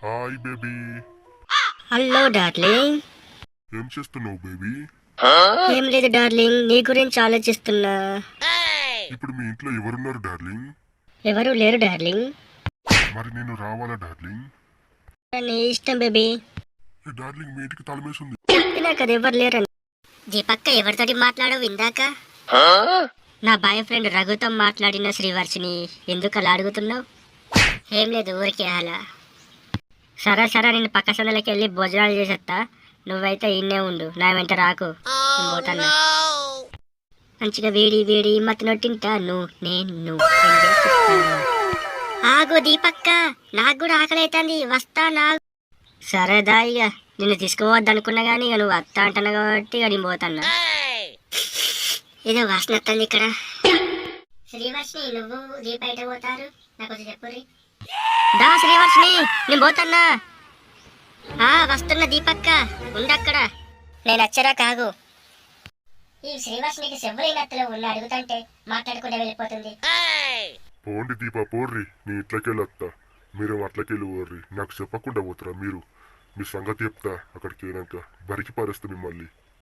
Hi baby. Hello darling. ఏం చేస్తున్నావు baby? ఏం లేదు డార్లింగ్, నీ గురించి ఆలోచిస్తున్నా. ఇప్పుడు మీ ఇంట్లో ఎవరున్నారు డార్లింగ్? ఎవరు లేరు డార్లింగ్. మరి నేను రావాలా డార్లింగ్? నీ ఇష్టం బేబీ. డార్లింగ్ మీ ఇంటికి తాళమేసింది. చెప్పినా కదా ఎవరు లేరని. దీపక్క ఎవరితోటి మాట్లాడవు ఇందాక? నా బాయ్ ఫ్రెండ్ రఘుతో మాట్లాడిన శ్రీవర్షిని ఎందుకు అలా అడుగుతున్నావు? ఏం లేదు, ఊరికే అలా. సరే సరే, నేను పక్క సందులోకి వెళ్ళి భోజనాలు చేసేస్తా. నువ్వైతే ఇన్నే ఉండు, నా వెంట రాకు. నేను పోతాను. మంచిగా వేడి వేడి మతను తింటాను నేను. ఆగు దీపక్క, నాకు కూడా ఆకలి అవుతుంది, వస్తా నా. సరేదా, ఇక నిన్ను తీసుకుపోవద్దు అనుకున్నా కానీ ఇక నువ్వు వస్తా అంటున్నావు కాబట్టి ఇక నేను పోతాను. ఏదో వాసన వస్తుంది ఇక్కడ. శ్రీవర్షిని, నువ్వు దీప బయట పోతారు, నాకు కొంచెం చెప్పురి. దా శ్రీవర్షిని, నేను పోతాన్నా. వస్తున్నా దీపక్క, ఉండక్కడ. నేను వచ్చరా కాగు. ఈ శ్రీవర్షినికి సెవ్వరైనత్తలో ఉన్న అడుగుతుంటే మాట్లాడుకుంటే వెళ్ళిపోతుంది. పోండి దీపా, పోర్రి. నీ ఇట్లకెళ్ళి వస్తా, మీరు అట్లకెళ్ళి పోర్రి. నాకు చెప్పకుండా పోతారా మీరు? మీ సంగతి చెప్తా అక్కడికి వెళ్ళాక, బరికి పారేస్తా మిమ్మల్ని.